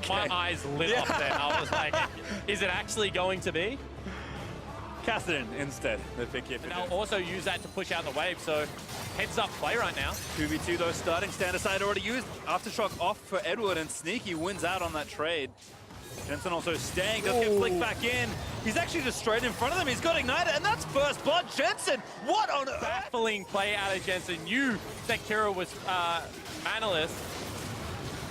My eyes lit up there. I was like, is it actually going to be? Kassadin instead, the pick here. And they'll also use that to push out the wave, so heads up play right now. 2v2 though starting, standard side already used. Aftershock off for Edward, and Sneaky wins out on that trade. Jensen also staying, does get flicked back in. He's actually just straight in front of them. He's got Ignited, and that's first blood. Jensen, what on earth? Baffling play out of Jensen. Knew that Kira was manaless.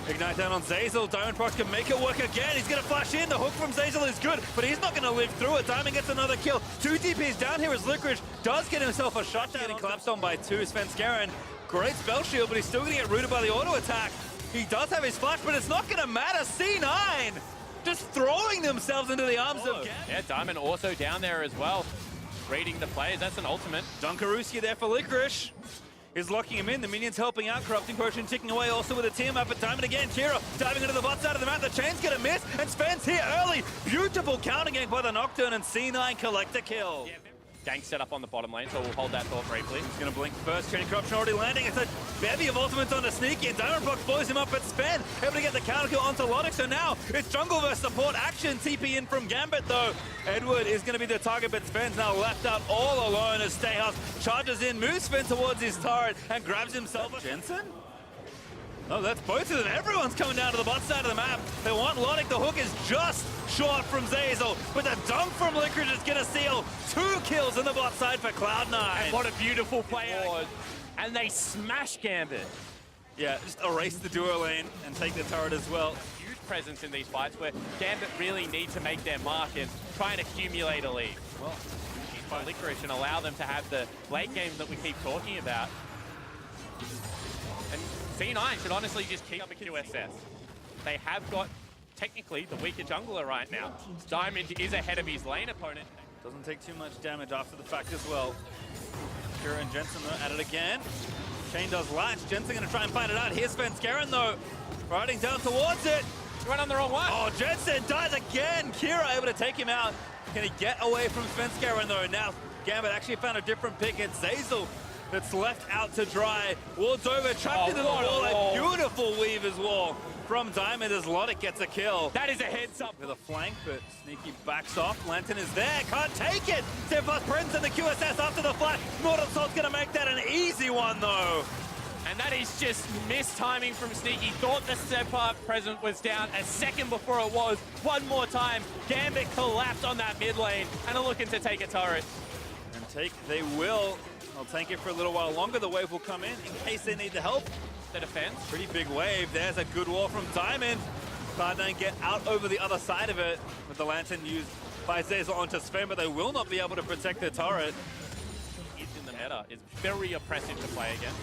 Ignite down on Zeyzal. Diamondprox can make it work again. He's going to flash in. The hook from Zeyzal is good, but he's not going to live through it. Diamond gets another kill. 2 DPs down here as Licorice does get himself a shutdown. Getting collapsed on by 2. Svenskeren, great spell shield, but he's still going to get rooted by the auto attack. He does have his flash, but it's not going to matter. C9 just throwing themselves into the arms of Gambit. Yeah, Diamond also down there as well. Reading the players. That's an ultimate. Dunkaruski there for Licorice. Is locking him in. The minions helping out. Corrupting Potion ticking away also with a team up at Diamond again. Kira diving into the bot side of the map. The chain's gonna miss, and Sven's here early. Beautiful counter gank by the Nocturne, and C9 collect a kill. Yeah, gank set up on the bottom lane, so we'll hold that thought briefly. He's gonna blink first. Chain Corruption already landing. It's a bevy of ultimates onto Sneaky, and Diamondprox blows him up at Sven. Able to get the counter kill onto Logic, so now it's jungle versus support action. TP in from Gambit though. Edward is gonna be the target, but Sven's now left out all alone as Stayhouse charges in, moves Sven towards his turret, and grabs himself a Jensen? Oh, that's both of them. Everyone's coming down to the bot side of the map. They want Logic. The hook is just short from Zeyzal, but the dunk from Licorice is going to seal 2 kills on the bot side for Cloud9. And what a beautiful play out. And they smash Gambit. Yeah, just erase the duo lane and take the turret as well. Huge presence in these fights where Gambit really need to make their mark and try and accumulate a lead. Well, by Licorice and allow them to have the late game that we keep talking about. And C9 should honestly just keep up a QSS. They have got, technically, the weaker jungler right now. Diamond is ahead of his lane opponent. Doesn't take too much damage after the fact as well. Kira and Jensen though, at it again. Chain does latch. Jensen gonna try and find it out. Here's Svenskeren though, riding down towards it. He went on the wrong one. Oh, Jensen dies again. Kira able to take him out. Can he get away from Svenskeren though? Now Gambit actually found a different pick. It's Zeyzal that's left out to dry. Wards over, trapped into the wall. A beautiful weave as well from Diamond as Logic gets a kill. That is a heads up. With a flank, but Sneaky backs off. Lantern is there, can't take it. Steadfast Presence in the QSS after the flash. Mortal Assault's gonna make that an easy one though. And that is just mistiming from Sneaky. Thought the Steadfast Presence was down a second before it was. One more time, Gambit collapsed on that mid lane and are looking to take a turret. And take they will. They'll tank it for a little while longer. The wave will come in case they need the help. The defense. Pretty big wave. There's a good wall from Diamond. Cloud9 get out over the other side of it with the Lantern used by Zeyzal onto Sven, but they will not be able to protect their turret. It's in the meta. It's very oppressive to play against.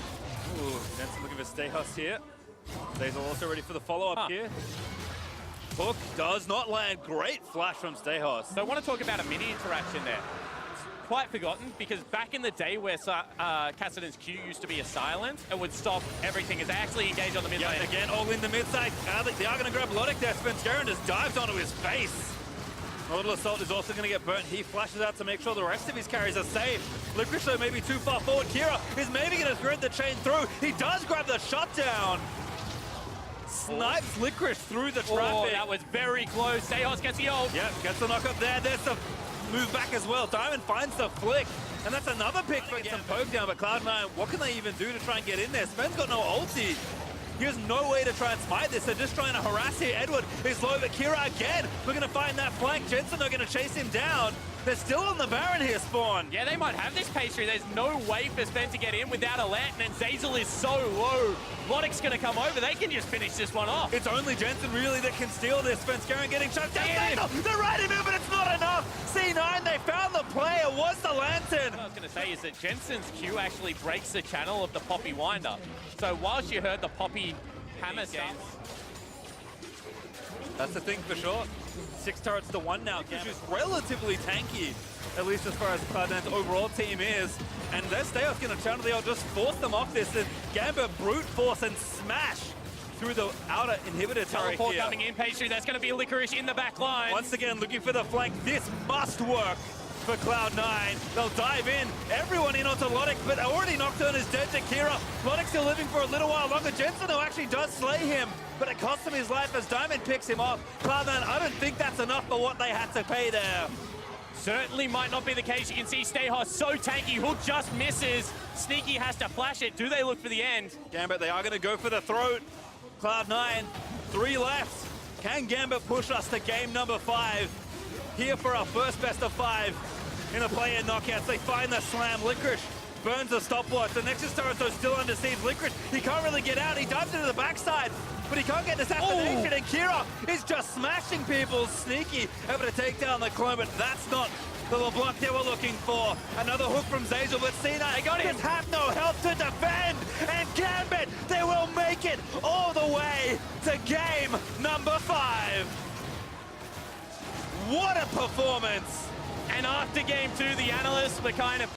Ooh, Jensen looking for Stayhouse here. Zeyzal also ready for the follow-up here. Hook does not land. Great flash from Stayhouse. So I want to talk about a mini interaction there. Quite forgotten, because back in the day where Kassadin's Q used to be a silence, it would stop everything as they actually engage on the mid lane. Again, all in the mid side. They are going to grab Logic there. Svenskeren just dives onto his face. Mortal Assault is also going to get burnt. He flashes out to make sure the rest of his carries are safe. Licorice though maybe too far forward. Kira is maybe going to thread the chain through. He does grab the shutdown. Snipes Licorice through the traffic. Oh, that was very close. Stayhouse gets the ult. Yep, gets the knock up there. There's the move back as well. Diamond finds the flick. And that's another pick for some poke down, but Cloud9, what can they even do to try and get in there? Sven's got no ulti. He has no way to try and smite this. They're just trying to harass here. Edward is low, but Kira again. We're going to find that flank. Jensen are going to chase him down. They're still on the Baron here, Spawn. Yeah, they might have this pastry. There's no way for Sven to get in without a lantern, and Zeyzal is so low. Logic's going to come over. They can just finish this one off. It's only Jensen really that can steal this. Svenskeren getting shut down. They're right in it, but it's not enough. C9, they found the play. It was the lantern. What I was going to say is that Jensen's Q actually breaks the channel of the Poppy wind-up. So whilst you heard the Poppy hammer sounds, that's the thing for sure. 6 turrets to 1 now, which is relatively tanky, at least as far as Cloud9's overall team is. And their Stayhouse going to channel the ult, just force them off this, and Gambit brute force and smash through the outer inhibitor turret teleport here. coming in, pastry. That's going to be Licorice in the back line. Once again, looking for the flank. This must work. for Cloud9. They'll dive in. Everyone in onto Lotic, but already Nocturne is dead to Kira. Lotic still living for a little while longer. Jensen, who actually does slay him, but it costs him his life as Diamond picks him off. Cloud9, I don't think that's enough for what they had to pay there. Certainly might not be the case. You can see Stayhos so tanky. Hook just misses. Sneaky has to flash it. Do they look for the end? Gambit, they are going to go for the throat. Cloud9, 3 left. Can Gambit push us to game number 5? Here for our first best of 5 in the play-in knockouts. They find the slam. Licorice burns the stopwatch. The Nexus turret though still under siege. Licorice, he can't really get out. He dives into the backside, but he can't get this assassination. And Kira is just smashing people. Sneaky able to take down the clone, but that's not the LeBlanc they were looking for. Another hook from Zazel, but Cena, they got him. Have no health to defend. And Gambit, they will make it all the way to game number 5. What a performance. And after game 2, the analysts were kind of